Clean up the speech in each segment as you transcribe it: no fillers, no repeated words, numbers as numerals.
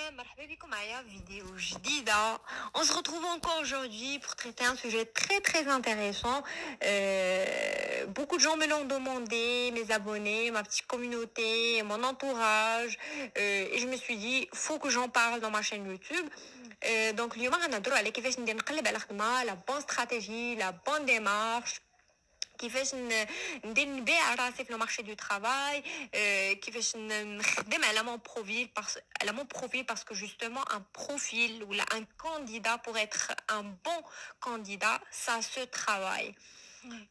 مرحبا بكم معايا vidéo جديدة. On se retrouve encore aujourd'hui pour traiter un sujet très très intéressant. Beaucoup de gens me l'ont demandé, mes abonnés, ma petite communauté, mon entourage. Et je me suis dit, faut que j'en parle dans ma chaîne YouTube. Donc اليوم غنهضروا على كيفاش ندير نقلب على خدمة, la bonne stratégie, la bonne démarche. كيفاش ندير نبيع راسي في لو مارشي دو ترافاي كيفاش نخدم على مون بروفيل parce que justement un profil ou un candidat pour être un bon candidat ça se travaille.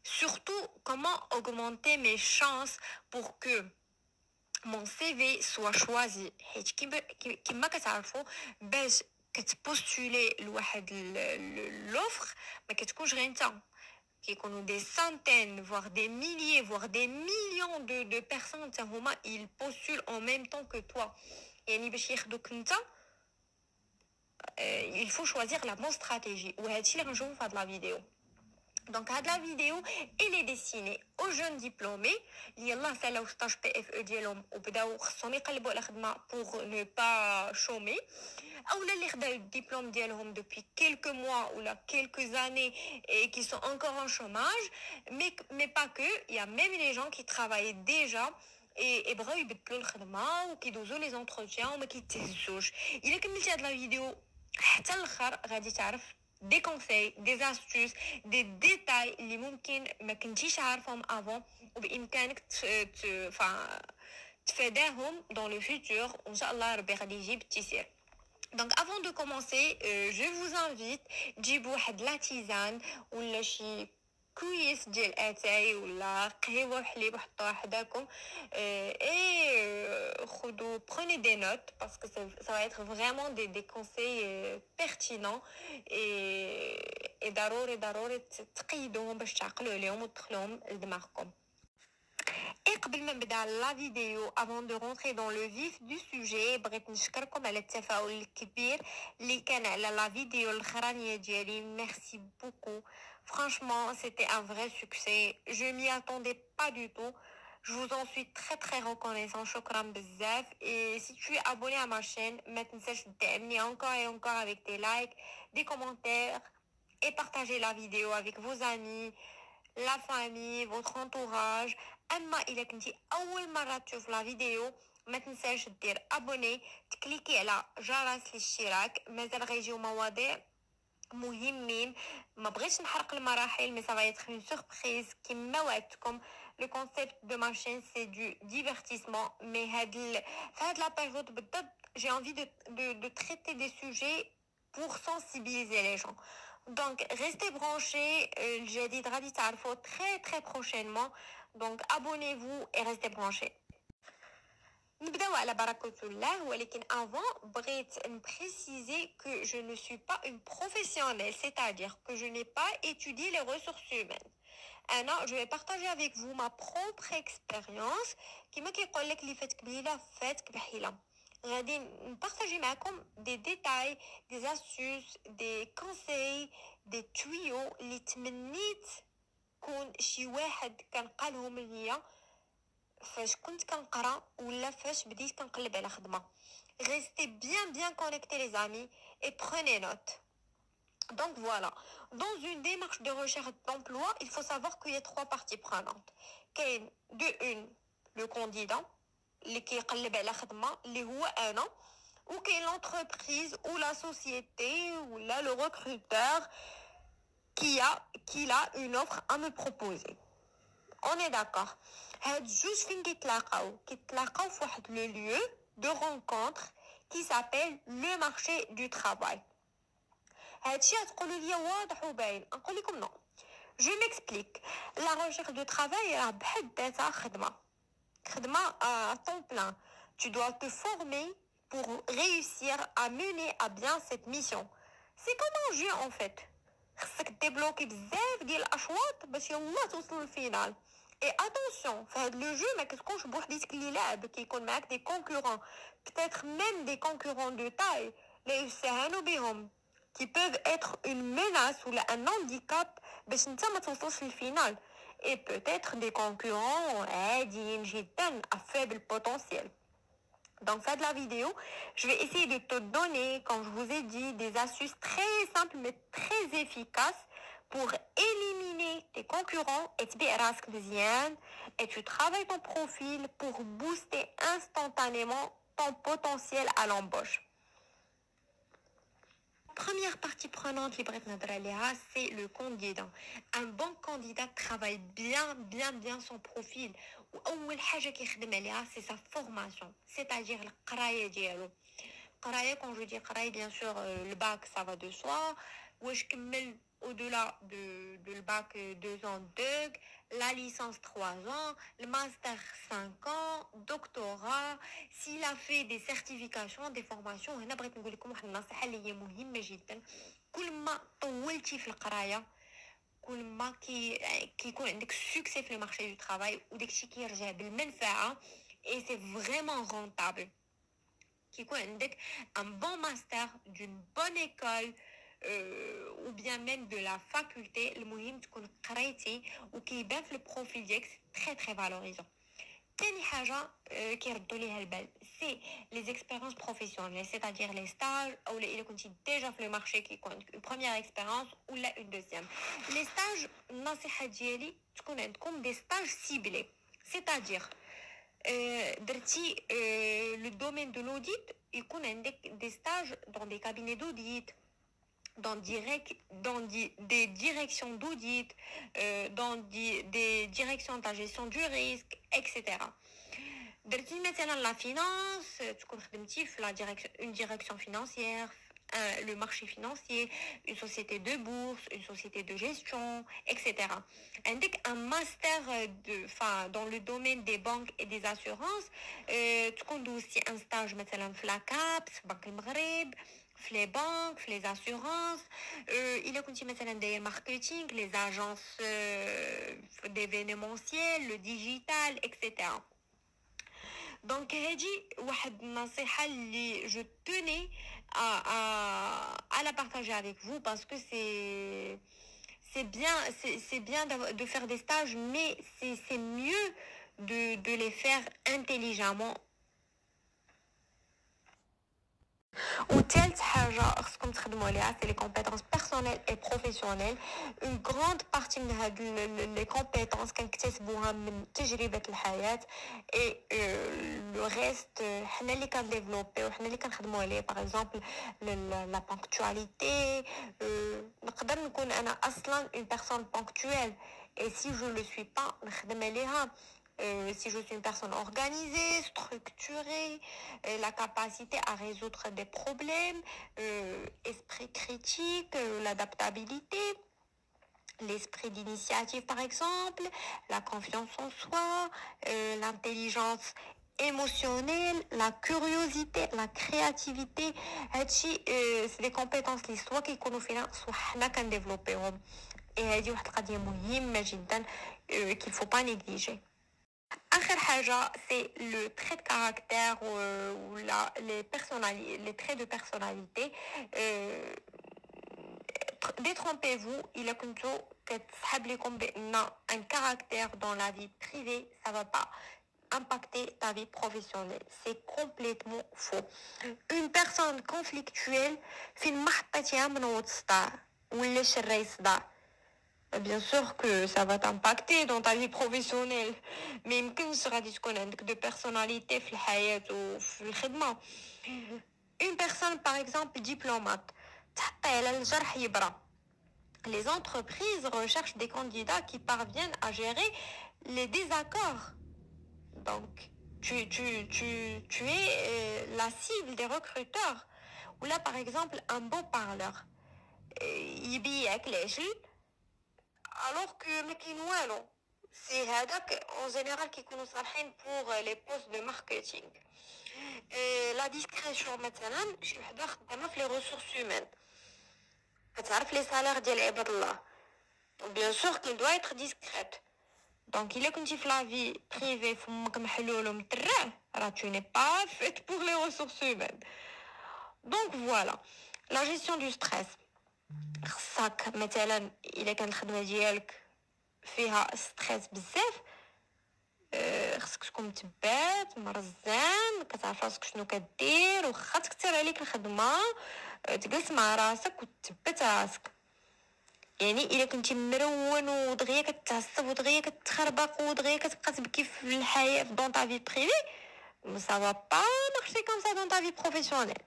Surtout comment augmenter mes chances pour que mon CV soit choisi. حيت كما كتعرفوا باش كتبوستولي لواحد l'offre ما كتكونش غير نتا qui connaissent des centaines, voire des milliers, voire des millions de personnes, ils postulent en même temps que toi. Et il faut choisir la bonne stratégie. Ou est-il un jour faire de la vidéo? Donc, la vidéo, elle est destinée aux jeunes diplômés. Il y a là, c'est là où stage PFE ديالهم وبداو خصهم يقلبوا على خدمة pour ne pas chômer. Ou là, les خداو diplôme ديالهم depuis quelques mois ou là quelques années et qui sont encore en chômage. Mais pas que. Il y a même les gens qui travaillent déjà et بغاو يبدلوا الخدمة وكيدوزوا les entretiens وما كيتهزوش. إلا كملتي هاد لا فيديو حتى الاخر غادي تعرف des conseils, des astuces, des détails اللي ممكن ما كنتيش عارفهم avant وبإمكانك تفيدهم dans le futur وإن شاء الله ربي غادي يجيب التيسير. Donc avant de commencer, je vous invite تجيبوا واحد لا تيزان ولا شي كويس ديال اتاي ولا قهوه وحليب وحطوها حداكم et خذوا prenez des notes parce que ça va être vraiment des conseils pertinents et ضروري تقيدوهم باش تعقلوا عليهم وتدخلوهم لدماغكم. Et قبل ما نبدا لا فيديو avant de rentrer dans le vif du sujet بغيت نشكركم على التفاعل الكبير اللي كان على لا فيديو الاخرانيه ديالي. Merci beaucoup. Franchement, c'était un vrai succès. Je m'y attendais pas du tout. Je vous en suis très très reconnaissant. Shukran bzaf. Et si tu es abonné à ma chaîne, maintenant je t'aime encore et encore avec des likes, des commentaires et partager la vidéo avec vos amis, la famille, votre entourage. أما إذا كنتي أول مرة تشوف لا فيديو ما تنساش دير abonné, تكليكي على جرس الاشتراك. مازال غيجيو مواضيع مهمين. ما بغيتش نحرق المراحل مي سا فا être une surprise كما وعدتكم. Le concept de ma chaîne c'est du divertissement mais في هاد لا période بالضبط j'ai envie de traiter des sujets pour sensibiliser les gens. Donc restez branchés. الجديد غادي تعرفوا très très prochainement. Donc abonnez-vous et restez branchés. نبداو على بركة الله ولكن avant بغيت préciser que je ne suis pas une professionnelle, c'est-à-dire que je n'ai pas étudié les ressources humaines. أنا je vais partager avec vous ma propre expérience كما كيقول لك اللي فاتك بليله فاتك بحيله. غادي نبارطاجي معكم des détails, des astuces, des conseils, des tuyaux اللي تمنيت كون شي واحد كان قالهم ليا فاش كنت كنقرا ولا فاش بديت كنقلب على خدمه. Restez bien connectés les amis et prenez note. Donc voilà, dans une démarche de recherche d'emploi, il faut savoir qu'il y a trois parties prenantes. كاين de une le candidat اللي كيقلب على خدمه اللي هو انا وكاين l'entreprise ou la société ou là le recruteur qui a une offre à me proposer. On est d'accord. هاد جوج فين كيتلاقاو في واحد le lieu de rencontre qui s'appelle le marché du travail. هادشي تقولوا لي واضح وباين. نقول لكم non. Je m'explique. La recherche de travail راه بحد ذاتها خدمه à temps plein. Tu dois te former pour réussir à mener à bien cette mission. C'est comme un jeu en fait. خصك ديبلوكي بزاف ديال الاشواط باش يلا توصل للفينال. Et attention, في le jeu ما كتكونش بوحديتك اللي لاعب كيكون معاك des concurrents, peut-être même des concurrents de taille اللي يستهانوا بهم qui peuvent être une menace ou un handicap باش نتا ما توصلش للفينال. Et peut-être des concurrents عاديين جدا à faible potentiel. Dans cette la vidéo, je vais essayer de te donner, comme je vous ai dit, des astuces très simples mais très efficaces pour éliminer tes concurrents et et tu travailles ton profil pour booster instantanément ton potentiel à l'embauche. Première partie prenante, c'est le candidat. Un bon candidat travaille bien son profil. وأول حاجة كيخدم عليها c'est sa formation, c'est-à-dire القراية ديالو. القراية quand je dis قراية bien sûr le bac ça va de soi. واش كمل au-delà de le bac 2 ans la licence 3 ans, le master 5 ans, doctorat, s'il a fait des certifications, des formations. هنا بغيت نقول لكم واحد النصيحة اللي هي مهمة جدا. كل ما طولتي في القراية كل ما كيكون عندك succès في le marché du travail وداكشي كيرجع بالمنفعة et c'est vraiment rentable. كيكون عندك un bon master d'une bonne école ou bien même de la faculté, المهم تكون قريتي وكيبان في البروفيل ديالك très très valorisant. تاني حاجة كيردوا ليها البال سي les expériences professionnelles, c'est-à-dire les stages ou إلا كنتي déjà في le marché كيكون عندك une première expérience ou là une deuxième. Les stages النصيحة ديالي تكون عندكم des stages ciblés, c'est-à-dire درتي le domaine de l'audit يكون عندك des stages dans des cabinets d'audit, dans des directions d'audit, dans des directions de la gestion du risque, etc. درتي مثلا la finance, تكون خدمتي في une direction financière, le marché financier, une société de bourse, une société de gestion, etc. عندك un master dans le domaine des banques et des assurances, تكون دوزتي un stage مثلا في la CAPS, في بنك المغرب, في les banques, في les assurances, إلا كنتي مثلا داير marketing, les agences d'événementiel, le digital, etc. Donc هادي واحد النصيحة اللي je tenais à la partager avec vous parce que c'est bien de faire des stages, mais c'est mieux de les faire intelligemment. وثالث حاجة خصكم تخدموا عليها c'est les compétences personnelles et professionnelles. Une grande partie من هاد les compétences كنكتسبوها من تجربة الحياة et le reste حنا اللي كنديفلوبي وحنا اللي كنخدموا عليه. par exemple la ponctualité, نقدر نكون أنا أصلا une personne ponctuelle et si je le suis pas نخدم عليها. Si je suis une personne organisée, structurée, la capacité à résoudre des problèmes, esprit critique, l'adaptabilité, l'esprit d'initiative par exemple, la confiance en soi, l'intelligence émotionnelle, la curiosité, la créativité. C'est des compétences اللي سوا كيكونوا فينا سوا حنا كنديفلوبيهم. et هذه واحد القضية مهمة جدا qu'il faut pas négliger. آخر حاجة c'est le trait de caractère ou les traits de personnalité. Détrompez-vous, إلا كنتو كتسحب لكم بأن un caractère dans la vie privée ça va pas impacter ta vie professionnelle. C'est complètement faux. Une personne conflictuelle فين ما حطيتيها من وسطها ولا شري صداع. Bien sûr que ça va t'impacter dans ta vie professionnelle, mais يمكن غادي تكون عندك de personnalité في الحياة وفي الخدمة. Une personne par exemple diplomate تحطي على الجرح يبرى. Les entreprises recherchent des candidats qui parviennent à gérer les désaccords. Donc tu es la cible des recruteurs. Ou là par exemple un beau parleur يبيعك العجل alors que ما كاين والو. سي هذاك en général كيكونوا صالحين pour les postes de marketing. La discrétion مثلا شي وحده خدامه في les ressources humaines كتعرف les salaires ديال عباد الله. bien sûr qu'il doit être discrète. donc إلا كنتي في la vie privée فمك محلول ومترع راه tu n'es pas faite pour les ressources humaines. donc voilà la gestion du stress. خصك مثلا الا كان الخدمه ديالك فيها ستريس بزاف خصك تكون متبات مرزان كتعرف راسك شنو كدير وخا تكثر عليك الخدمه تجلس مع راسك وتثبت راسك يعني الا كنتي مرون ودغيا كتعصب ودغيا كتخربق ودغيا كتبقى تبكي في الحياه في دون تا في بريفي ça va pas marcher comme ça dans ta vie professionnelle.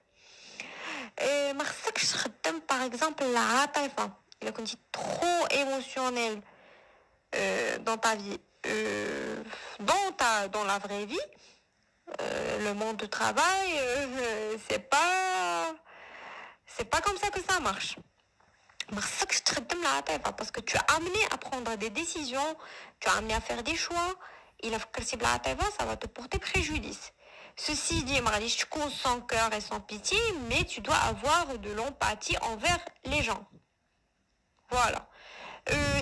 ما خصكش تخدم par exemple العاطفه الا كنتي trop émotionnel dans ta vie dans la vraie vie le monde du travail c'est pas comme ça que ça marche. ما خصكش تخدم العاطفه parce que tu es amené à prendre des décisions, tu es amené à faire des choix. إلا فكرتي بالعاطفه ça va te porter préjudice. Ceci dit, ما غاديش تكون sans cœur et sans pitié, mais tu dois avoir de l'empathie envers les gens. Voilà.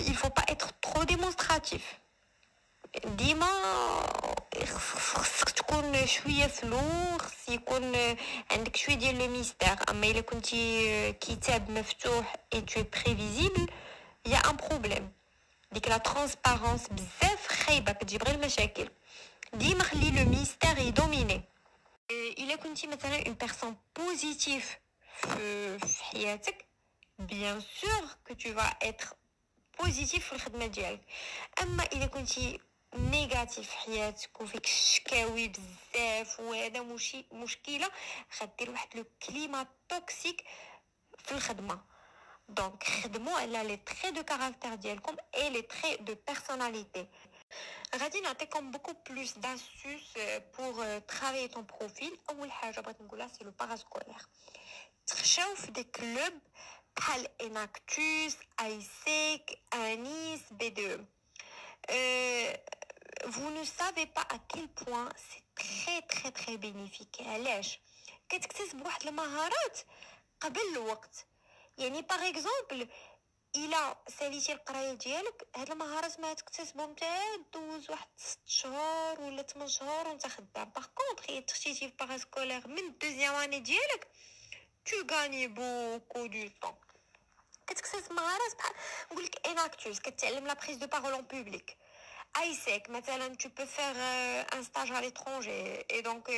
Il faut pas être trop démonstratif. ديما خصك تكون شويه فلو خص يكون عندك شويه ديال لو ميستير. اما الا كنتي كتاب مفتوح et tu es prévisible il y a un problème. ديك لا ترانسبارونس بزاف خايبه كتجيب غير المشاكل. ديما خلي لو ميستير يدوميني. الا كنتي مثلا une personne positive في حياتك bien sûr que tu vas être positif في الخدمه ديالك. اما الا كنتي نيجاتيف في حياتك وفيك الشكاوي بزاف وهذا مشكله غدير واحد لو كليما توكسيك في الخدمه. دونك خدموا على لي تري دو كاركتير ديالكم اي لي تري دو بيرسوناليتي. غادي نعطيكم beaucoup plus d'astuces pour travailler ton profil. اول حاجه بغيت نقولها سي لو باراسكولير. تخشاو في دي كلوب بحال اناكتوس ايسيك انيس بي دو. vous ne savez pas à quel point c'est très très très bénéfique. علاش كتكتسب واحد المهارات قبل الوقت. يعني باغ اكزومبل الا ساليتي القرايه ديالك هاد المهارات ما تكتسبهم حتى دوز واحد 6 شهور ولا 8 شهور وانت خدام. باغ كونطخ الا تخشيتي في باراسكولير من الدوزيام اني ديالك tu gagnes beaucoup du temps. كتكتسب مهارات بحال نقولك اناكتوس كتعلم لا بريز دو بارول ان بوبليك. ISEC, مثلا tu peux faire un stage à l'étranger et donc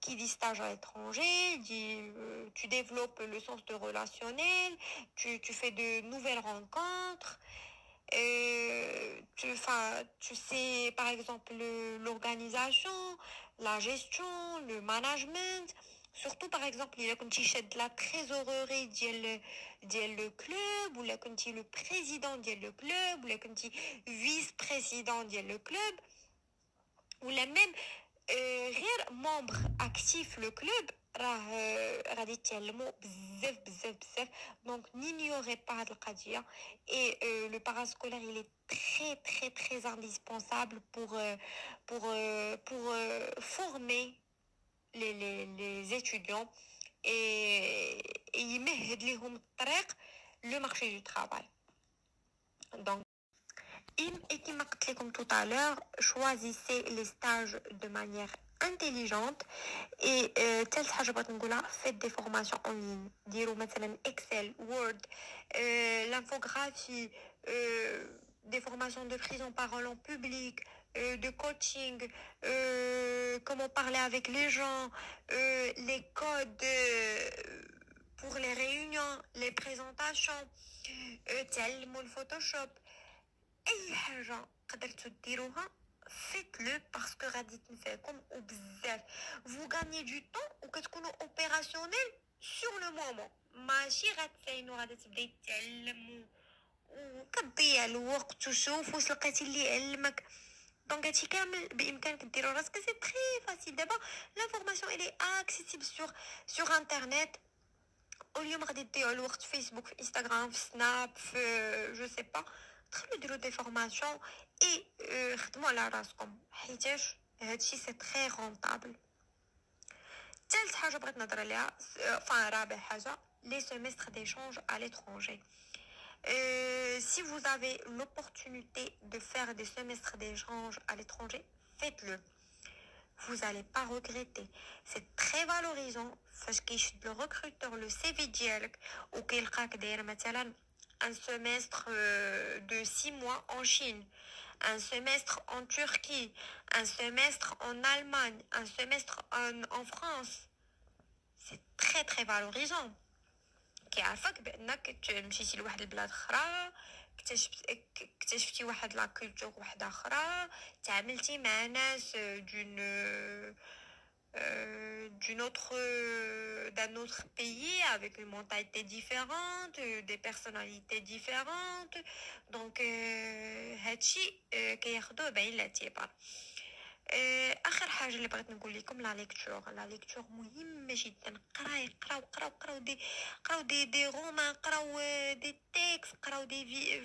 qui dit stage à l'étranger dit tu développes le sens de relationnel, tu fais de nouvelles rencontres, tu sais par exemple l'organisation, la gestion, le management. Surtout par exemple il y a كنتي شاد la trésorerie ديال le club ولا كنتي le président ديال le club ولا كنتي vice président ديال le club ولا même غير membre actif le club راه غادي تعلموا بزاف بزاف بزاف. donc n'ignorez pas هاد القضيه et le parascolaire il est très très très indispensable pour former les étudiants et يمهد لهم الطريق le marché du travail. Donc et comme قلت لكم tout à l'heure, choisissez les stages de manière intelligente et ثالث حاجه بغيت نقولها faites des formations en ligne. ديروا مثلا Excel, Word, l'infographie, des formations de prise en parole en public, de coaching, comment parler avec les gens, les codes pour les réunions, les présentations, تعلموا الفوتوشوب. اي حاجه قدرتوا ديروها faites-le parce que غادي تنفعكم وبزاف. vous gagnez du temps وكتكونوا opérationnel sur le moment. ماشي غتساينوا غادي تبداي تتعلموا وكتضيع الوقت وشوف واش لقيتي اللي يعلمك. دونك هادشي كامل بامكانك ديرو راسك. سي تري فاسيل دابا لافورماسيون الي اكسيسيبل sur internet. اليوم غادي تضيعوا الوقت في فيسبوك في انستغرام في سناب في جو سي با. دخلوا ديروا دي فورماسيون اي خدموا على راسكم حيتاش هادشي سي تري رونطابل. ثالث حاجه بغيت نهضر عليها رابع حاجه لي سيمستر d'échange à l'étranger. Si vous avez l'opportunité de faire des semestres d'échange à l'étranger, faites-le. Vous n'allez pas regretter. C'est très valorisant. فاش كيشد le recruteur le CV ديالك وكيلقاك داير مثلا un semestre de 6 mois en Chine un semestre en Turquie, un semestre en Allemagne, un semestre en France. C'est très très valorisant. كيعرفك بانك مشيتي لواحد البلاد اخرى اكتشفتي واحد لا كولتور واحده اخرى تعاملتي مع ناس d'un autre pays avec une mentalité différente, des personnalités différentes. Donc هادشي كياخدوه بعين الاعتبار. اخر حاجه اللي بغيت نقول لكم لا ليكتور مهمه جدا. قراو دي رومان، قراو دي تيكست، قراو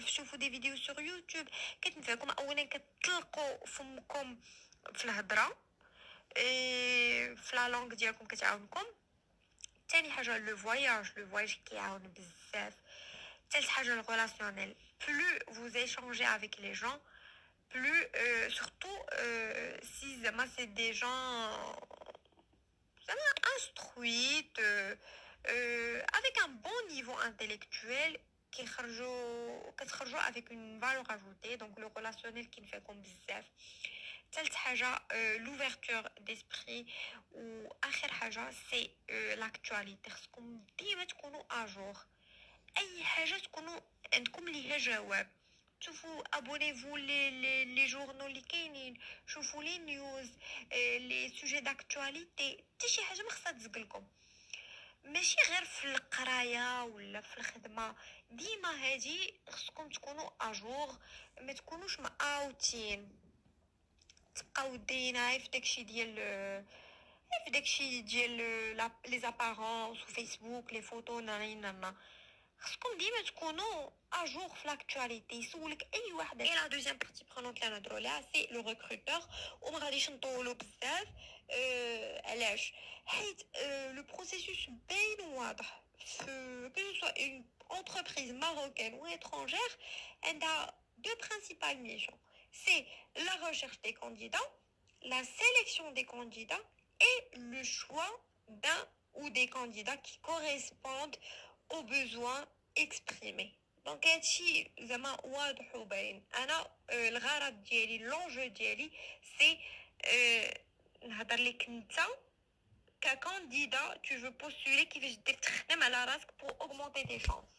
شوفوا دي فيديو سور يوتيوب كتنفعكم. اولا كتطلقوا فمكم في الهضره في لا لونغ ديالكم كتعاونكم. ثاني حاجه لو فواياج كيعاون بزاف. ثالث حاجه الريلاسيونيل. plus vous échangez avec les gens, plus surtout si c'est des gens instruits avec un bon niveau intellectuel كتخرجوا avec une valeur ajoutée. Donc le relationnel qui نفعكم بزاف. ثالث حاجه l'ouverture d'esprit. واخر حاجه سي لاكtualité. خصكم ديما تكونوا اجور، اي حاجه تكونوا عندكم ليها جواب. شوفوا ابونيفو لي جورنال اللي كاينين، شوفوا لي نيوز، لي سوجي داكtualité. حتى شي حاجه ما خصها تزقلكم، ماشي غير في القرايه ولا في الخدمه. ديما هادي خصكم تكونوا اجور، ما تكونوش ماوتين، تبقاو دايرين في داكشي ديال لي زابارونس وفيسبوك لي فوتو نارينا. خصكم ديما تكونوا اجور في لاكtualité. يسولك اي واحد. اي لا دوزيام بارتي برونونت اللي نهضروا عليها سي لو ريكروتور. وما غاديش نطولوا بزاف علاش حيت لو بروسيسوس باين واضح. que ce soit une entreprise marocaine ou étrangère, elle a deux principales missions. C'est la recherche des candidats, la sélection des candidats et le choix d'un ou des candidats qui correspondent aux besoins exprimés. Donc هادشي زعما واضح وباين. انا الغرض ديالي لونجو ديالي سي نهضر لك انت ككانديدا tu veux postuler كيفاش دير تخدم على راسك pour augmenter tes chances.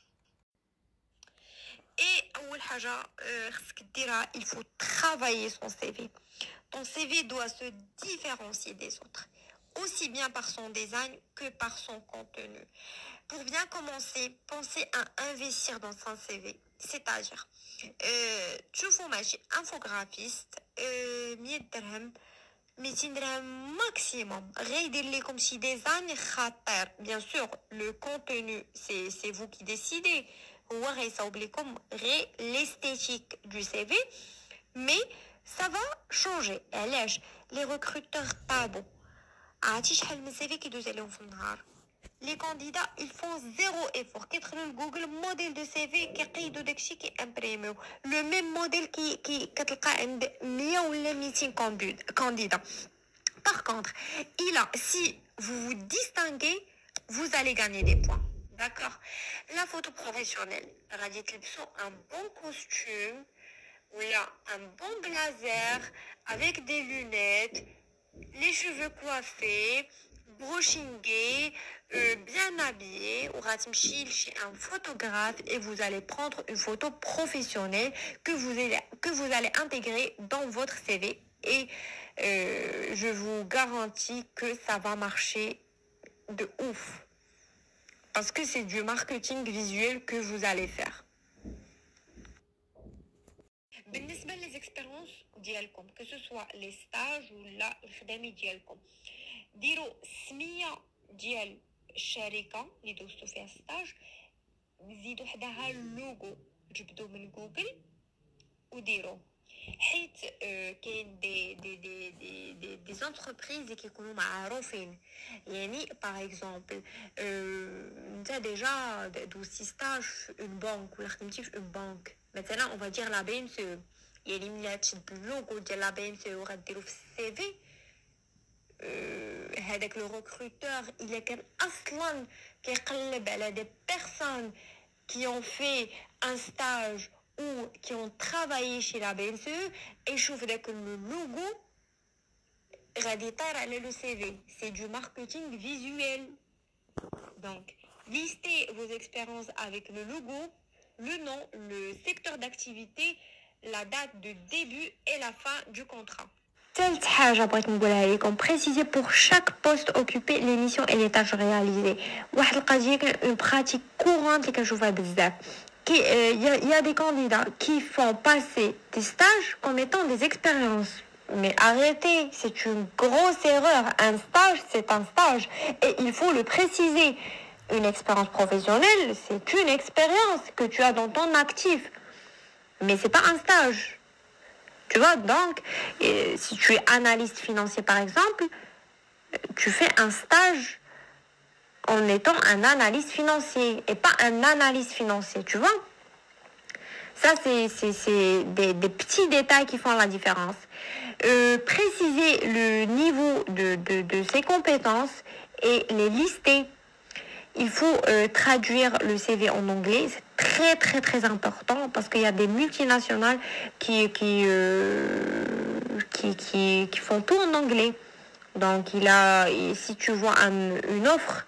Et اول حاجه خصك ديرها il faut travailler son CV. Ton CV doit se différencier des autres, aussi bien par son design que par son contenu. Pour bien commencer, pensez à investir dans son CV. C'est-à-dire, تشوفوا ماشي infographiste 100 درهم 200 درهم maximum. غيدير لكم شي ديزاين خطير. Bien sûr, le contenu, c'est vous qui décidez. هو غيصاوب لكم غير l'esthétique du CV, mais ça va changer. علاش les recruteurs طابوا عرفتي شحال من CV كيدوز عليهم في النهار. Les candidats ils font zéro effort. كيدخلوا لجوجل موديل دو سي في كيقيدوا داكشي كيامبريميو لو ميم موديل كتلقى عند 100 ولا 200 candidats. Par contre, si vous vous distinguez, vous allez gagner des points. D'accord? La photo professionnelle, غادي تلبسوا un bon costume ou là un bon blazer avec des lunettes, les cheveux coiffés, brushingés, bien habillés. Ou غتمشي chez un photographe et vous allez prendre une photo professionnelle que vous allez intégrer dans votre CV. Et je vous garantis que ça va marcher de ouf. Parce que c'est du marketing visuel que vous allez faire. بالنسبة للإكسبيريونس ديالكم que ce soit les stages ولا الخدامي ديالكم، ديروا سمية ديال الشركة اللي دوزتوا فيها ستاج، زيدوا حداها اللوغو، جبدوا من جوجل وديروا. حيت كاين دي زونتربريز كيكونوا معروفين. يعني باغ اكزومبل انت ديجا دوزتي ستاج في اون بانك ولا خدمتي في اون بانك مثلا اون فادير لا بي ام سي، يعني ملي تشد اللوغو ديال لا بي ام سي وغديروا في السي في هذاك لو ريكروتور الا كان اصلا كيقلب على دي بيرسون qui ont fait un stage ou qui ont travaillé chez la BNCE et je trouve que le logo le CV, c'est du marketing visuel. Donc, listez vos expériences avec le logo, le nom, le secteur d'activité, la date de début et la fin du contrat. Telle حاجة بغيت نقولها لكم préciser pour chaque poste occupé les missions et les tâches réalisées. واحد القضية une pratique courante اللي كنشوفها بزاف. Il y a des candidats qui font passer des stages comme étant des expériences. Mais arrêtez, c'est une grosse erreur. Un stage, c'est un stage. Et il faut le préciser. Une expérience professionnelle, c'est une expérience que tu as dans ton actif. Mais c'est pas un stage. Tu vois, donc, si tu es analyste financier, par exemple, tu fais un stage en étant un analyste financier et pas un analyste financier, tu vois. Ça, c'est des petits détails qui font la différence. Préciser le niveau de ses compétences et les lister. Il faut traduire le CV en anglais. C'est très, très, très important parce qu'il y a des multinationales qui font tout en anglais. Donc, si tu vois une offre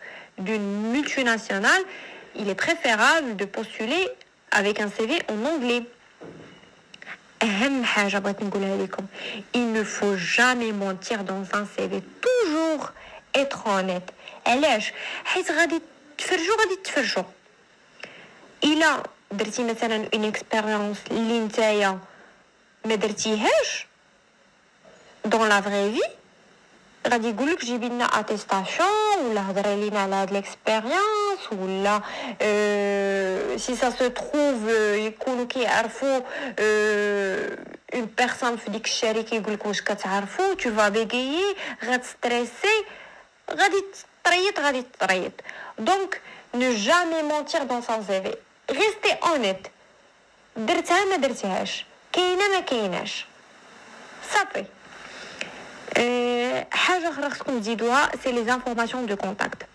d'une multinationale, il est préférable de postuler avec un CV en anglais. Il ne faut jamais mentir dans un CV. Toujours être honnête. علاش حيت غادي تفرجوا الا درتي مثلا une expérience اللي نتايا ما درتيهاش dans la vraie vie غادي يقولك جيبي لنا attestation ولا هضري لينا على هاد l'expérience ولا si ça se trouve يكونوا كيعرفوا une personne في ديك الشركه يقولك واش كتعرفوا tu vas bégayer غتستريسي غادي تطريط. Donc ne jamais mentir dans son CV. Restez honnête. درتها ما درتهاش كاينه ما كايناش صافي. حاجه اخرى خصكم تزيدوها c'est les informations de contact.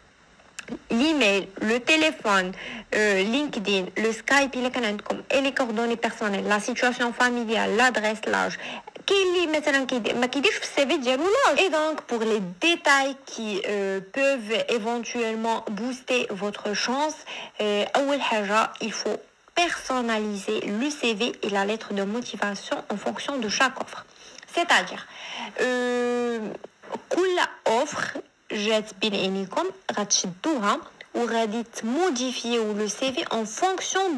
L'email, le téléphone, LinkedIn, le Skype إلا كان عندكم et les coordonnées personnelles, la situation familiale, l'adresse, l'âge. Et donc pour les détails qui peuvent éventuellement booster votre chance, il faut personnaliser le CV et la lettre de motivation en fonction de chaque offre. C'est-à-dire كل offre جات بين عينيكم غتشدوها وغادي تموديفيو le CV en fonction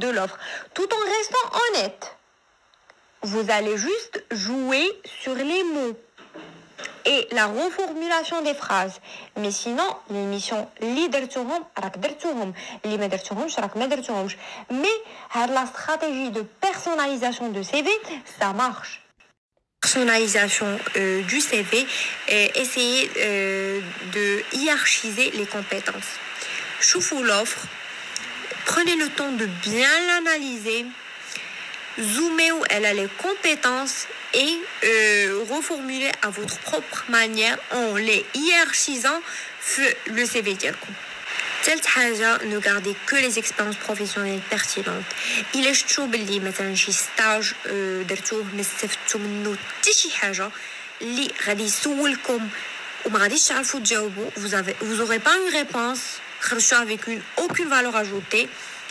de l'offre tout en restant honnête. Vous allez juste jouer sur les mots et la reformulation des phrases. Mais sinon, les missions اللي درتوهم راك درتوهم اللي ما درتوهمش راك ما درتوهمش. Mais la stratégie de personnalisation de CV, ça marche. Personnalisation du CV et essayer de hiérarchiser les compétences. Choufou l'offre, prenez le temps de bien l'analyser, zoomez où elle a les compétences et reformulez à votre propre manière en les hiérarchisant le CV ديالكم. ثالث حاجة ne gardez que les expériences professionnelles pertinentes. إلا شفتوا باللي مثلا شي ستاج درتوه ما استفدتوا منه حتى شي حاجة اللي غادي يسولكم وما غاديش تعرفوا تجاوبوا vous aurez pas une réponse خرجتوا avec aucune valeur ajoutée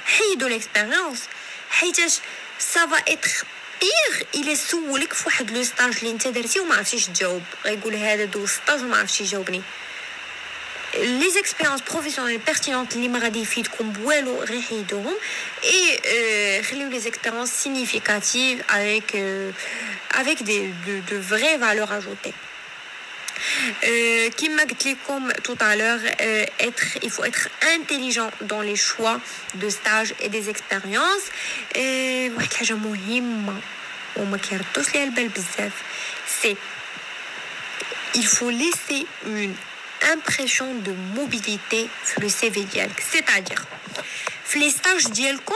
حيدوا l'expérience حيتاش ça va être pire il est سولك في واحد لو ستاج اللي انت درتي وما عرفتيش تجاوب غيقول هذا دو ستاج وما عرفتش يجاوبني. Les expériences professionnelles pertinentes اللي ما غادي يفيدكم بوالو غير حيدوهم et خليو les expériences significatives avec de vraies valeurs ajoutées. Comme قلت لكم tout à l'heure, il faut être intelligent dans les choix de stages et des expériences. واحد الحاجة مهمة وما كيردوش ليها البال بزاف c'est il faut laisser une impression de mobilité في le CV ديالك. C'est-à-dire في les stages ديالكم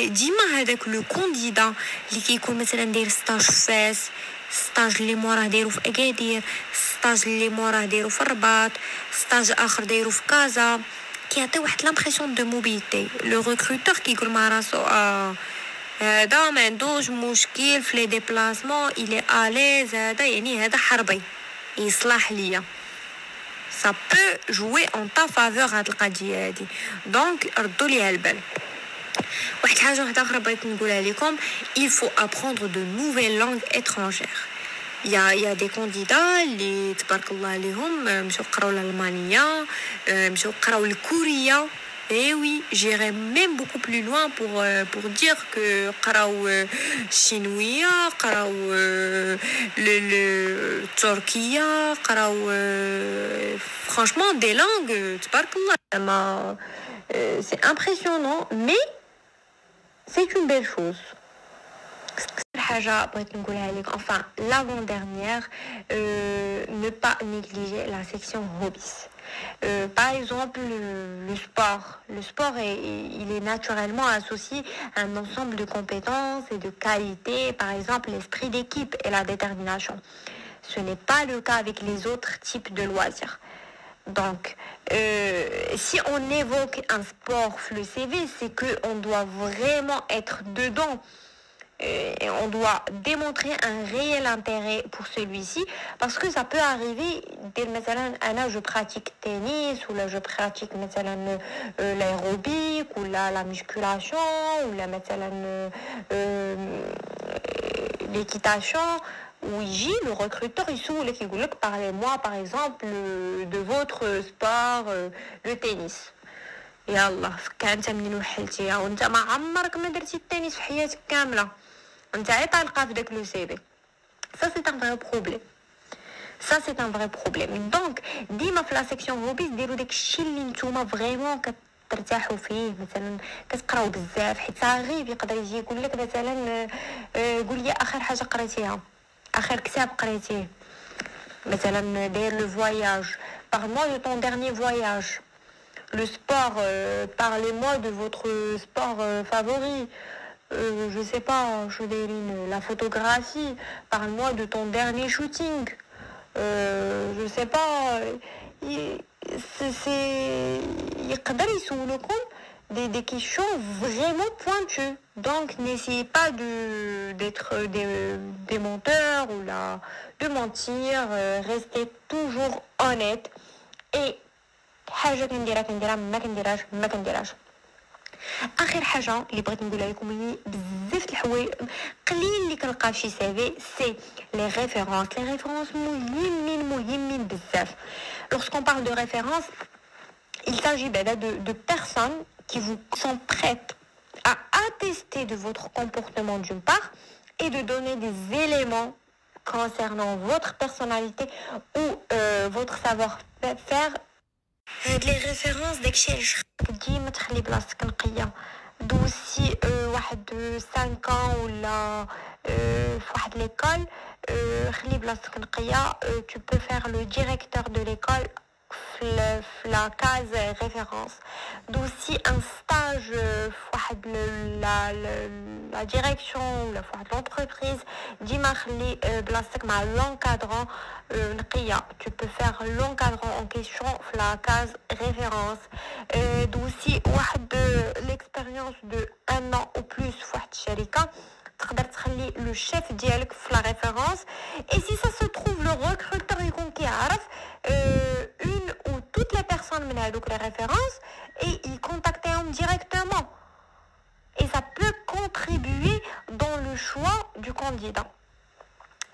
ديما هذاك لو كانديدا اللي كيكون مثلا داير ستاج في فاس ستاج اللي موراه دايرو في اكادير ستاج اللي موراه دايرو في الرباط ستاج اخر دايرو في كازا كيعطي واحد لامبرسيون دو موبيليتي. لو ريكروتور كيقول مع راسو هذا ما عندوش مشكل في لي ديبلاسمون الي اليز هذا يعني هذا حربي يصلح ليا ça peut jouer en ta faveur هاد القضيه هادي دونك ردوا ليها البال. واحد الحاجه واحده اخرى بغيت نقولها لكم il faut apprendre de nouvelles langues étrangères. Il y a des candidats اللي تبارك الله عليهم مشاو قراو الالمانيه مشاو قراو الكوريه. Et oui, j'irais même beaucoup plus loin pour dire que قراو chinois, قراو le turquie, قراو franchement des langues تبارك الله. C'est impressionnant mais c'est une belle chose. حاجة بغيت نقولها لك enfin l'avant-dernière ne pas négliger la section hobbies. Par exemple le sport il est naturellement associé à un ensemble de compétences et de qualités, par exemple l'esprit d'équipe et la détermination. Ce n'est pas le cas avec les autres types de loisirs. Donc, si on évoque un sport sur le CV, c'est qu'on doit vraiment être dedans. Et on doit démontrer un réel intérêt pour celui-ci parce que ça peut arriver مثلا je pratique tennis ou là je pratique مثلا l'aérobic ou là la musculation ou là مثلا l'équitation où le recruteur il s'ouvre et il dit parlez-moi par exemple de votre sport le tennis. يلا كانت منين وحلتيها وانت ما عمرك ما درتي التنس في حياتك كامله انت عي طالقه في داك لو سي في. Ça c'est un vrai problème. Ça c'est un vrai problème. Donc ديما في لا سيكسيون هوبيز ديروا داك الشيء اللي نتوما فريمون كترتاحوا فيه. مثلا كتقراو بزاف حيت صغير يقدر يجي يقول لك مثلا قول لي اخر حاجه قريتيها اخر كتاب قريتيه مثلا داير لو فواياج. parle-moi de ton dernier voyage. Le sport, parlez-moi de votre sport favori. Je sais pas, la photographie. Parle-moi de ton dernier shooting. Je sais pas. يقدر يسولكم des questions vraiment pointues. Donc n'essayez pas d'être des menteurs ou là de mentir. Restez toujours honnête et حاجه كنديرها ما كنديرهاش. اخر حاجه اللي بغيت نقولها لكم هي بزاف د الحوايج قليل اللي كنلقى في سي في لي ريفيرونس مهمين بزاف. Lorsqu'on parle de référence, il s'agit de personnes qui vous sont prêtes à attester de votre comportement d'une part et de donner des éléments concernant votre personnalité ou votre savoir-faire. هاد لي ريفيرونس داكشي علاش ديما تخلي بلاصتك نقيه. دوسي واحد 5 ans ولا في واحد ليكول خلي بلاصتك نقيه. tu peux faire le directeur de l'école في la case référence. دوسي un stage في واحد la direction ولا في واحد l'entreprise ديما خلي بلاصتك مع l'encadrant نقيه. tu peux faire l'encadrant en question في la case référence. دوسي واحد l'expérience de 1 an ou plus في واحد الشركه تقدر تخلي لو شيف ديالك في لا ريفيرونس. et si ça se trouve le recruteur يكون كيعرف une ou toutes les personnes من هذوك les références et il contactهم directement et ça peut contribuer dans le choix du candidat.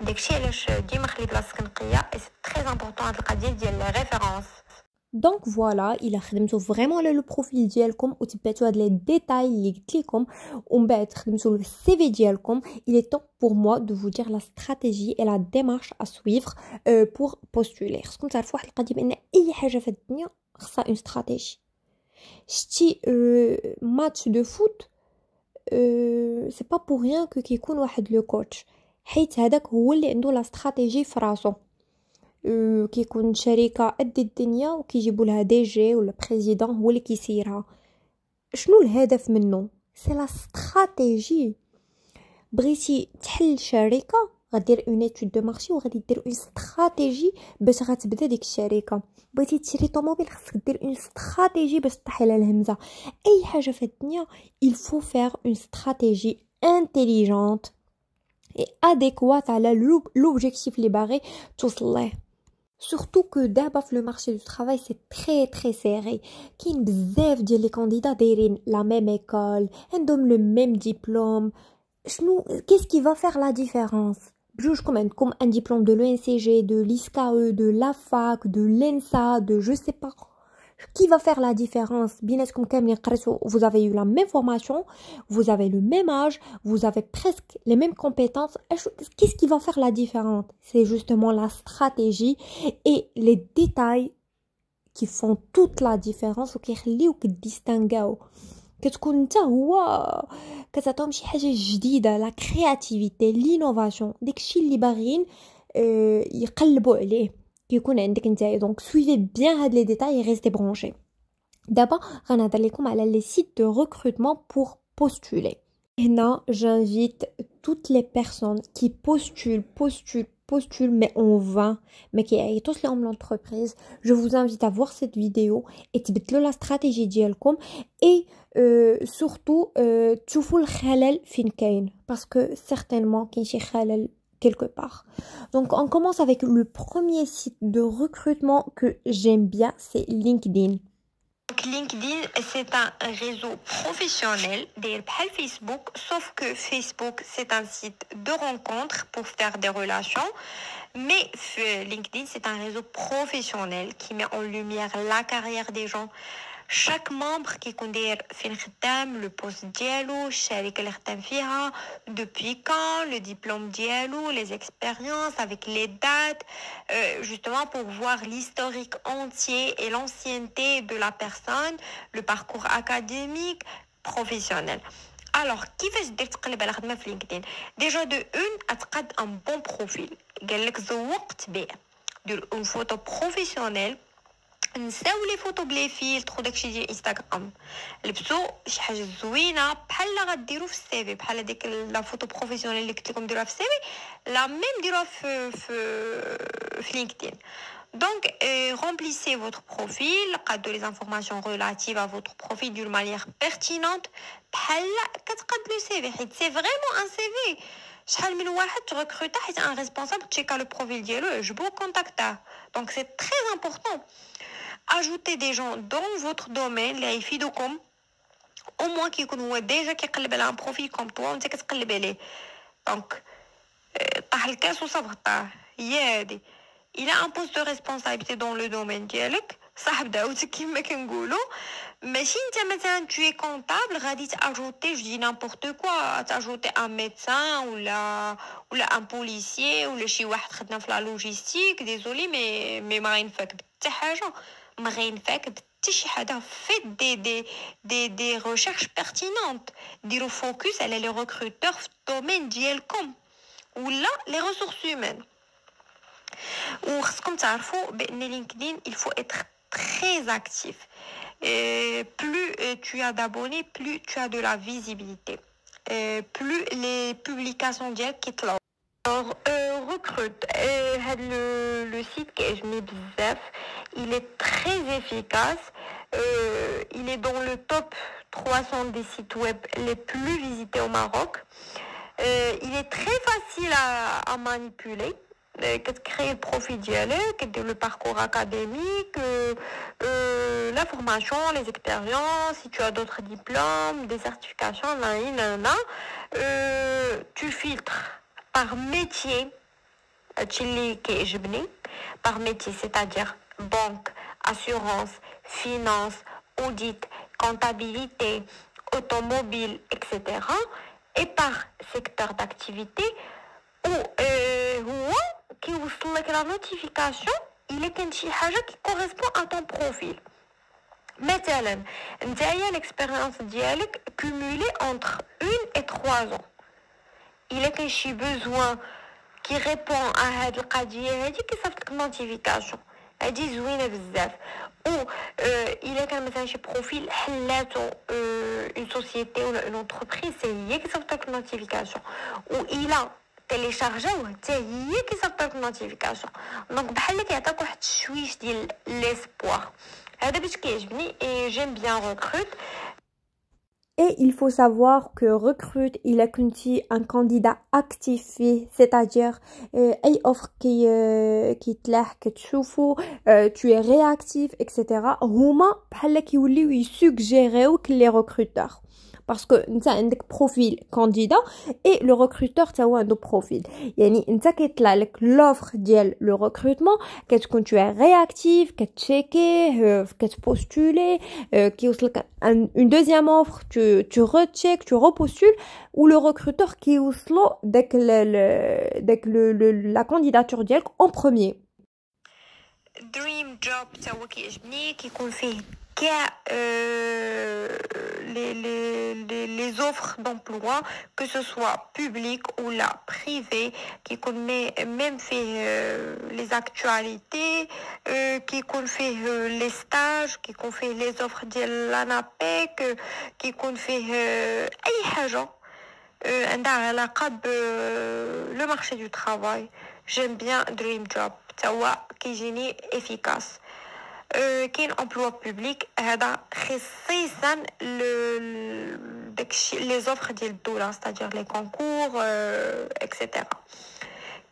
داكشي علاش ديما خلي بلاصتك نقيه et c'est très important هاد القضيه ديال les références. دونك فوالا الا خدمتو فريمون على لو بروفيل ديالكم وتبعتوا هاد لي ديتاي اللي قلت لكم ومن بعد خدمتو السي في ديالكم il est temps pour moi de vous dire la stratégie et la démarche à suivre pour postuler. خصكم تعرفوا واحد القضيه بان اي حاجه في الدنيا خصها اون استراتيجي. شتي ماتش دو فوت سي با بور ريان كو كيكون واحد لو كوتش حيت هذاك هو اللي عنده لا استراتيجي في راسو. كيكون شركه قد الدنيا وكيجيبوا لها دي جي ولا بريزيدون هو اللي كيسيرها. شنو الهدف منه؟ سي لا استراتيجي. بغيتي تحل شركه غدير اون ايتود دو مارشي وغادي دير اون استراتيجي باش غتبدا ديك الشركه. بغيتي تشري طوموبيل خصك دير اون استراتيجي باش تطيح على الهمزه. اي حاجه في الدنيا il faut faire une stratégie intelligente et adéquate à l'objectif libéré توصل. Surtout que d'abord le marché du travail c'est très très serré. كاين بزاف ديال les candidats دايرين la même école, عندهم le même diplôme. Qu'est-ce qui va faire la différence? Comme un diplôme de l'ENCG, de l'ISCAE, de la fac, de l'ENSA, de je sais pas. Qui va faire la différence? Vous avez eu la même formation, vous avez le même âge, vous avez presque les mêmes compétences. Qu'est-ce qui va faire la différence? C'est justement la stratégie et les détails qui font toute la différence وكيخليوك تديستانغاو. كتكون انت هو كتعطيهم شي حاجه جديده، لا كرياتيفيتي، لينوفاسيون، داكشي اللي باغيين يقلبوا عليه كيكون عندك نتايا. دونك suivez bien هاد les détails et restez branchés. دابا غنهضر لكم على les sites de recrutement pour postuler. هنا j'invite toutes les personnes qui postulent mais en vain, mais qui ayطوش لهم l'entreprise. Je vous invite à voir cette vidéo et تبدلوا la stratégie ديالكم et surtout تشوفوا الخلل فين كاين parce que certainement كاين شي خلل quelque part. Donc on commence avec le premier site de recrutement que j'aime bien, c'est LinkedIn. Donc LinkedIn, c'est un réseau professionnel بحال Facebook, sauf que Facebook, c'est un site de rencontre pour faire des relations. Mais LinkedIn, c'est un réseau professionnel qui met en lumière la carrière des gens. Chaque membre qui connaît le poste dialogue, depuis quand, le diplôme dialogue, les expériences avec les dates, justement pour voir l'historique entier et l'ancienneté de la personne, le parcours académique, professionnel. Alors, كيفاش دير تقلب على خدمه في LinkedIn? Déjà de une, تقاد un bon profil. قال لك ذوقت بيه. دير une photo professionnelle. نساو لي فوتو بلي فيلتر وداكشي ديال انستغرام. لبسوا شي حاجه زوينه بحال غديروا في السي في، بحال هذيك لا فوتو بروفيسيونيل اللي قلت لكم ديروها في السي في، لا ميم ديروها في لينكدين. Donc, remplissez votre profil, cadez les informations relatives à votre profil d'une manière pertinente. C'est vraiment un CV. شحال من واحد تغكروتا حيت ان ريسبونسابل تشيكا لو بروفيل ديالو يعجبو كونتاكتا. Donc c'est très important. Ajoutez des gens dans votre domaine اللي يفيدوكم au moins كيكون هو ديجا كيقلب على ان بروفيل كوم طوا وانت كتقلب عليه. Donc طاح الكاس وصبغطاه هي هادي. Il a un poste de responsabilité dans le domaine ديالك صاحب دعوتك كما كنقولوا. ماشي انت مثلا tu es comptable غادي تاجوتي je dis n'importe quoi تاجوتي un médecin ولا un policier ولا شي واحد خدام في لا لوجيستيك. désolé mais ما غينفعك حتى حاجه، ما غينفعك حتى شي حاجه. faites des recherches pertinentes. ديروا focus على les recruteurs في الدومين ديالكم ولا les ressources humaines. وخصكم تعرفوا بان لينكدين il faut être très actif. Et plus tu as d'abonnés, plus tu as de la visibilité. Plus les publications ديالك كيطلعوا. Alors recrute. Le site كيعجبني بزاف. Il est très efficace. Il est dans le top 300 des sites web les plus visités au Maroc. Il est très facile à manipuler. Créer le profil dialogue, le parcours académique, la formation, les expériences, si tu as d'autres diplômes, des certifications, tu filtres par métier, par métier, c'est-à-dire banque, assurance, finance, audit, comptabilité, automobile, etc. Et par secteur d'activité où qui vous soumet la notification, il est quelque chose qui correspond à ton profil. مثلا نتايا l'expérience ديالك cumulée entre 1 et 3 ans. Il est كاين شي besoin qui répond à هاد القضيه هادي كيصيفط لك نوتيفيكاسيون هادي زوينه بزاف. ou il كان مثلا شي بروفيل حلاتو une société ou une entreprise هي كيصيفط لك نوتيفيكاسيون ou il a téléchargéوه حتى هي كيصيفط لك نوتيفيكاسيون. دونك بحال كيعطيك واحد الشويش ديال ليسبوار. هذا باش كيعجبني et j'aime bien recrute. Et il faut savoir que Recrute, il a connu un candidat actif, c'est-à-dire أي offre qui تلاح كتشوفو tu es réactif etc. هما بحال كيوليو يسوغيريوك les recruteurs. Parce que انت عندك profil candidat et le recruteur تا هو عنده profil. يعني انت كيطلع لك l'offre ديال le recrutement كتكون tu es réactif كتشيكيه كتبوستولي كيوصلك une deuxième offre tu recheck tu repostules ou le recruteur كيوصلو داك la candidature ديالك en premier. دريم جوب تا هو كيعجبني كيكون فيه كاع les offres d'emploi que ce soit public ou la privé كيكون même فيه les actualités كيكون فيه les stages كيكون فيه les offres ديال l'ANAPEC كيكون فيه اي حاجه عندها علاقه ب le marché du travail. J'aime bien Dream Job تا هو كيجيني efficace. كاين emploi public هذا خصيصا داكشي لي زوفر ديال الدوله c'est-à-dire les concours etc.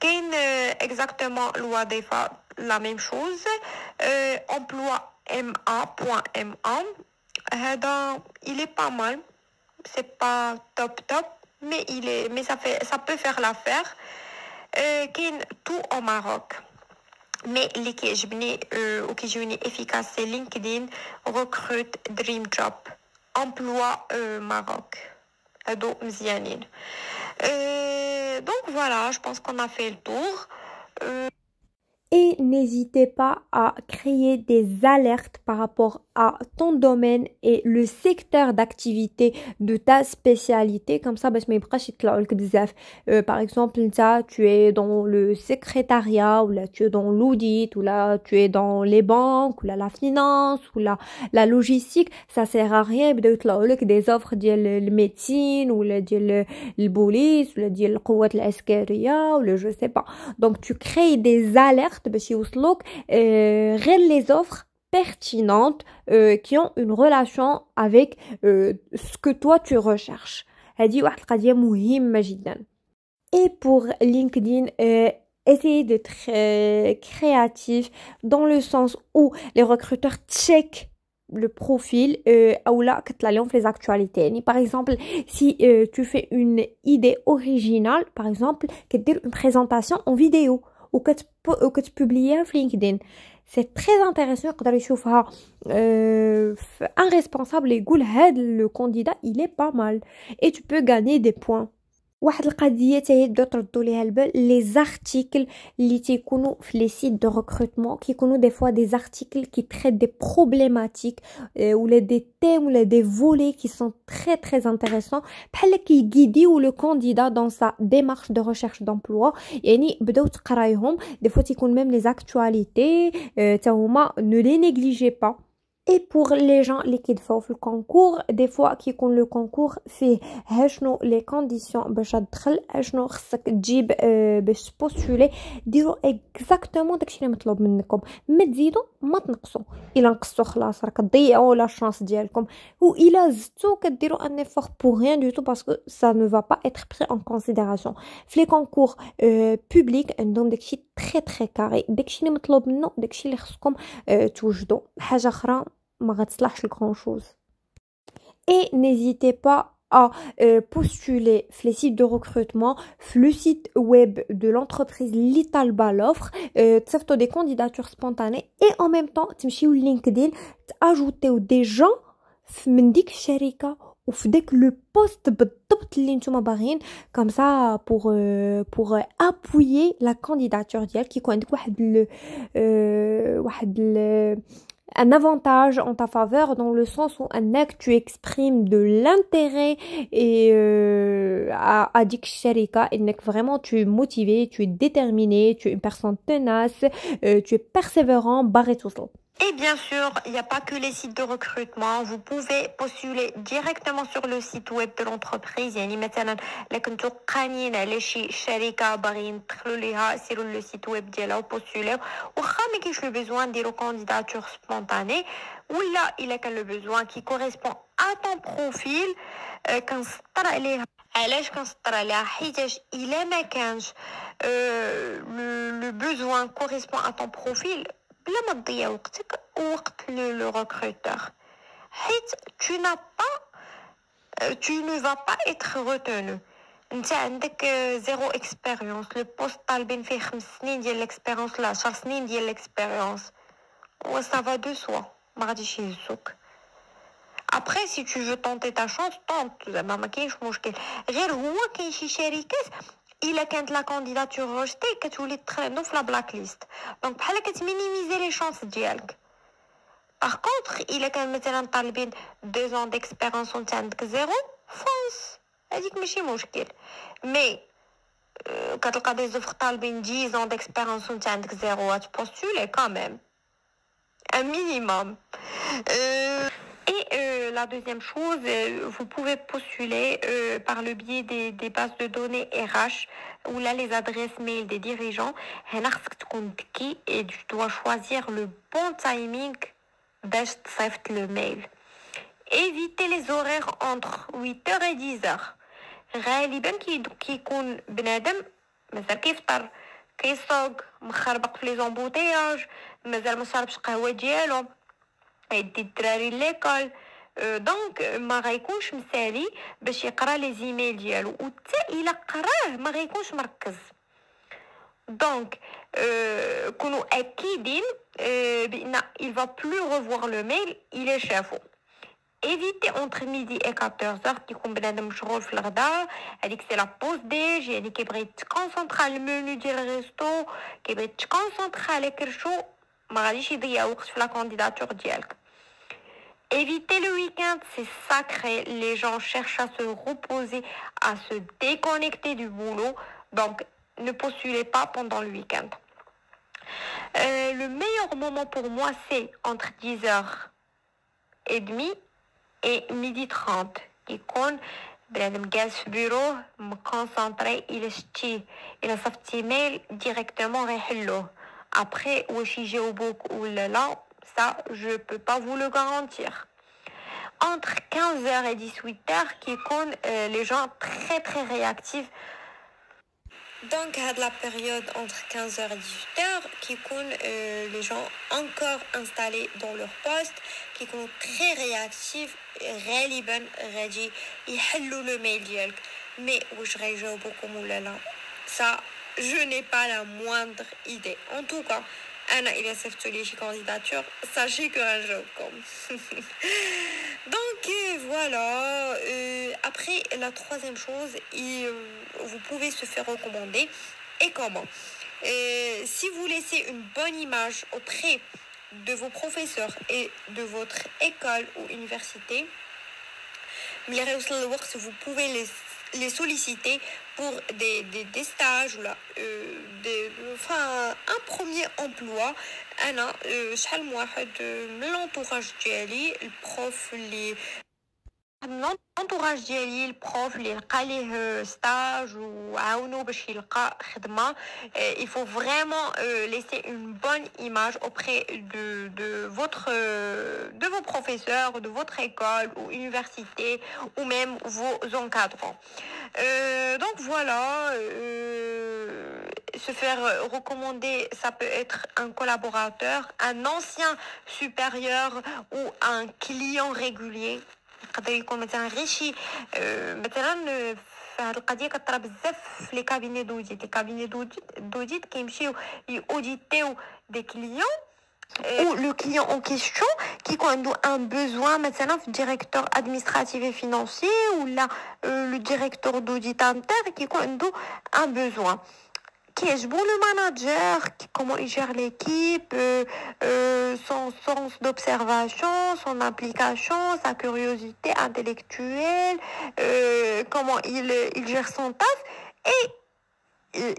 كاين exactement الوظيفه la même chose emploi ma.ma هذا il est pas mal, c'est pas top mais ça peut faire l'affaire. كاين tout au Maroc. Mais اللي كيعجبني وكيجوني efficace c'est LinkedIn, Recrute, Dream Job, Emploi Maroc. هادو مزيانين. Donc voilà, je pense qu'on a fait le tour. Et n'hésitez pas à créer des alertes par rapport à ton domaine et le secteur d'activité de ta spécialité. Comme ça, par exemple, tu es dans le secrétariat, ou là tu es dans l'audit, ou là tu es dans les banques, ou là la finance, ou là la logistique. Ça sert à rien des offres de médecine, ou là de la police, ou là de la ou le je sais pas. Donc tu crées des alertes باش يوصلوك غير les offres pertinentes qui ont une relation avec ce que toi tu recherches. هذه واحد القضية مهمة جدا. Et pour LinkedIn essayez d'être créatif dans le sens où les recruteurs checkent le profil ou là les actualités. Par exemple, si tu fais une idée originale, par exemple, une présentation en vidéo ou que tu publies sur LinkedIn, c'est très intéressant. يقدر يشوفها un responsable يقول هذا le candidat il est pas mal et tu peux gagner des points. واحد القضيه تاهي تبداو تردوا ليها البال لي زارتيكل اللي تيكونوا في لي سيت دو ريكروتمون كيكونوا دي فوا دي زارتيكل كي تريت دي بروبليماتيك ولا دي تيم ولا دي فولي كي سون تري تري انتريسون بحال كي غيديو لو كانديدا دون سا ديمارش دو ريشيرش دامبلوا. يعني بداو تقرايهم دي فوا تيكون ميم لي زاكطواليتي تا هما نو لي نيغليجي با. Et pour les gens qui font le concours, des fois qui يكون le concours فيه شنو les conditions باش تدخل شنو خصك تجيب باش تبوستولي ديروا exactement داكشي اللي مطلوب منكم ما تزيدوا ما تنقصوا. الا نقصتوا خلاص راه كتضيعوا لا شانس ديالكم و الا زدتوا كديروا un effort pour rien du tout parce que ça ne va pas être pris en considération. في les concours publics عندهم داكشي très très carré داكشي اللي مطلوب منه داكشي اللي خصكم توجدوا. حاجه اخرى ما غتصلحش لغران شوز. Et n'hésitez pas à postuler sur les sites de recrutement, sur le site web de l'entreprise اللي طالبه l'offre, تصيفطوا des candidatures spontanées et en même temps تمشيو LinkedIn تاجوتيو des gens من ديك الشركه وفي داك لو بوست بالضبط اللي نتوما باغيين comme ça pour appuyer la candidature ديالك يكون عندك واحد un avantage en ta faveur dans le sens où tu exprimes de l'intérêt et à dik sharika et vraiment tu es motivé, tu es déterminé, tu es une personne tenace, tu es persévérant, barré tout ça. Et bien sûr, il n'y a pas que les sites de recrutement. Vous pouvez postuler directement sur le site web de l'entreprise. يعني مثلا إلا كنتو قانين على شي شركة باغيين تدخلوا ليها سيروا لو سيت ويب ديالها وبوستوليو واخا ما كاينش لو بيزوان نديرو كانديداتور سبونتاني ولا إلا كان لو بيزوان كي كوريسبون ا طون بروفيل كنسطر عليها. علاش كنسطر عليها؟ حيتاش الا ما كانش لو بيزوان كوريسبون ا طون بروفيل بلا ما تضيع وقتك ووقت لو recruteur حيت tu ne vas pas être retenu. انت عندك زيرو اكسبيريونس. لو بوست طالبين فيه 5 سنين ديال الاكسبيريونس لا 10 سنين ديال الاكسبيريونس و ça va de soi ما غاديش يهزوك. Après si tu veux tenter ta chance tente زعما ما كاينش مشكل. غير هو كاين شي شركات الا كانت لا كانديداتور روجتي كتولي تدخل عندهم في لا بلاك ليست دونك بحال كتمينيميزي لي شانس ديالك. باغ كونطخ الا كان مثلا طالبين 2 ans d'expérience وانت عندك زيرو فونس هذيك ماشي مشكل. مي كتلقى دي زوفر طالبين 10 ans d'expérience وانت عندك زيرو تبوستولي quand même un minimum. Et la deuxième chose, vous pouvez postuler par le biais des bases de données RH ou là les adresses mail des dirigeants. Et tu dois choisir le bon timing d'envoyer le mail. Évitez les horaires entre 8h et 10h. غالبا كيكون بنادم مازال كيفطر كيسوق مخربق في لي زومبوتياج مازال ما شربش قهوه ديالو يدي الدراري ليكول دونك ما غيكونش مسالي باش يقرا لي زيميل ديالو وحتى الا قراه ما غيكونش مركز. دونك كونوا اكيدين بان il va plus revoir le mail il est شافو. évitez entre midi et 14h كيكون بنادم مشغول في الغداء هذيك سي لا بوز ديج يعني كيبغي يتكونسونطرا على المنيو ديال الريستو كيبغي يتكونسونطرا على كرشو ما غاديش يضيع وقت في لا كانديداتور ديالك. Évitez le week-end, c'est sacré. Les gens cherchent à se reposer, à se déconnecter du boulot. Donc, ne postulez pas pendant le week-end. Le meilleur moment pour moi, c'est entre 10h30 et 12h30. يكون بنادم جالس في بيرو مكونسونطري الى شتي الى صفتي ميل ديريكتومون غيحلوه. Après واش يجاوبوك ولا لا ça je peux pas vous le garantir. Entre 15h et 18h كيكون les gens très très réactifs. Donc à la période entre 15h et 18h كيكون les gens encore installés dans leur poste كيكونوا très réactifs غالبا غادي يحلوا le mail ديالك. mais واش غيجاوبوكم ولا لا ça je n'ai pas la moindre idée. En tout cas أنا إذا صيفطوا لي شي candidature sachez que غنجاوبكم. Donc voilà. Après la troisième chose vous pouvez se faire recommander. Et comment? Si vous laissez une bonne image auprès de vos professeurs et de votre école ou université vous pouvez les solliciter pour des stages ou là un premier emploi. انا شحال من واحد من l'entourage ديالي البروف اللي l'entourage ديالي البروف اللي لقى ليه ستاج وعاونو باش يلقى خدمه. Il faut vraiment laisser une bonne image auprès de vos professeurs, de votre école ou université ou même vos encadrants. Donc voilà, se faire recommander, ça peut être un collaborateur, un ancien supérieur ou un client régulier. يقدر يكون مثلا غير شي مثلا في هذه القضيه كطرا بزاف في لي كابيني دوديت. لي كابيني دوديت كيمشيو ياوديتيو دي كليون ou le client en question qui a un besoin مثلا في directeur administratif et financier ou là le directeur d'audit interne qui a un besoin. كيعجبو le manager, comment il gère l'équipe, son sens d'observation, son implication, sa curiosité intellectuelle, comment il gère son taf et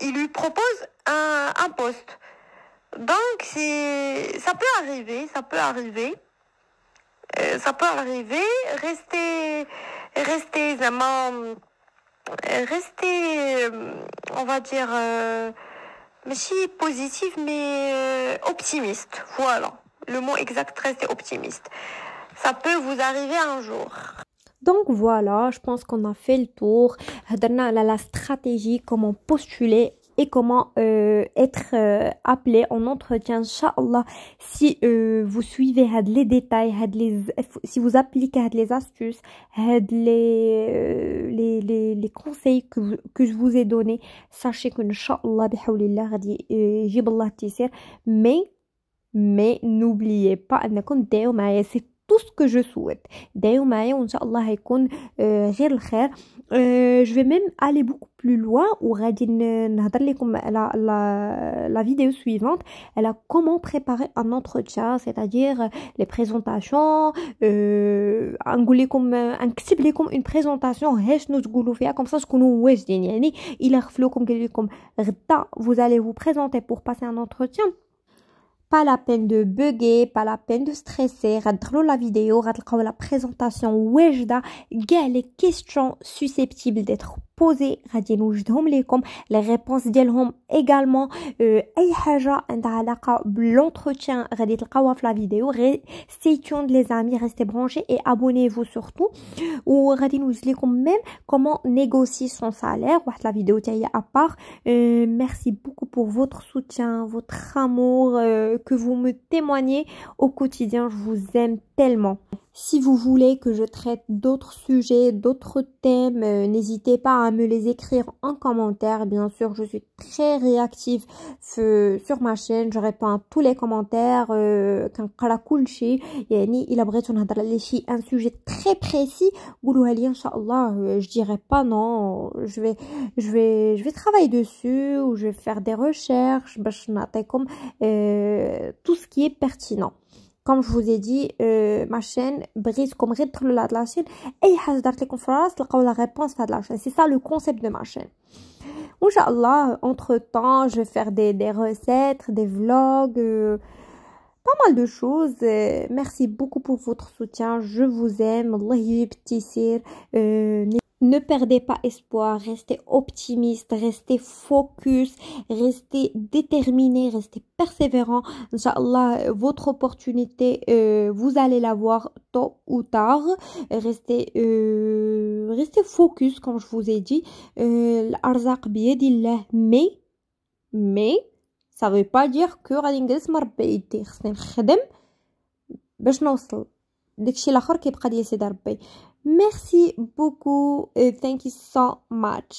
il lui propose un poste. Donc, ça peut arriver, ça peut arriver. Ça peut arriver. Restez vraiment, restez, on va dire, mais si positif, mais optimiste. Voilà. Le mot exact, restez optimiste. Ça peut vous arriver un jour. Donc voilà, je pense qu'on a fait le tour. هضرنا على la stratégie, comment postuler et comment être appelé en entretien. Inch'Allah, si vous suivez les détails, si vous appliquez les astuces, les conseils que je vous ai donnés, sachez que Inch'Allah, bihawlillah, غادي يجيب الله التيسير. Mais n'oubliez pas انكم تدعوا معايا. C'est tout ce que je souhaite. دعوا معايا وان شاء الله هيكون غير الخير. Je vais même aller beaucoup plus loin وغادي نهضر لكم على la vidéo suivante. Elle a comment préparer un entretien, c'est-à-dire les présentations. نقول لكم نكتب لكم une présentation هاش شنو تقولوا فيها comme ça تكونوا واجدين. يعني الا خفلوكم قال لكم غدا vous allez vous présenter pour passer un entretien. Pas la peine de bugger, pas la peine de stresser. غتدخلوا la vidéo, غتلقاو la présentation واجدة, كاع les questions susceptibles d'être posées غادي نوجدهم لكم, les réponses ديالهم également. اي حاجة عندها علاقة بالentretien غادي تلقاوها في la vidéo. Stay tuned les amis, restez branchés et abonnez-vous surtout. وغادي نوجد لكم même comment négocier son salaire, واحد la vidéo تاعي à part. Merci beaucoup pour votre soutien, votre amour que vous me témoignez au quotidien. Je vous aime tellement. Si vous voulez que je traite d'autres sujets, d'autres thèmes, n'hésitez pas à me les écrire en commentaire. Bien sûr, je suis très réactive sur ma chaîne. Je réponds à tous les commentaires. كنقرا كل شيء. يعني إلا بغيتو نهضر على شي un sujet très précis, قولوها لي إن شاء الله. Je dirai pas non. Je vais travailler dessus ou je vais faire des recherches باش نعطيكم tout ce qui est pertinent. Comme je vous ai dit, ma chaîne, بغيتكم غير تدخلوا لهاد la chaîne, اي حاجه دارت لكم في الراس تلقاو la réponse في هاد la chaîne. C'est ça le concept de ma chaîne. Inch'Allah, entre temps, je vais faire des recettes, des vlogs, pas mal de choses. Merci beaucoup pour votre soutien. Je vous aime. Allah يجيب التيسير. Ne perdez pas espoir, restez optimiste, restez focus, restez déterminé, restez persévérant. Inch'Allah, votre opportunité, vous allez la voir tôt ou tard. Restez focus, comme je vous ai dit. L'arzaq biyadillah, mais ça veut pas dire que غادي نجلس مربي يدي. خصني نخدم باش نوصل. داكشي الاخر كيبقى ديال سيدي ربي. Merci beaucoup. Thank you so much.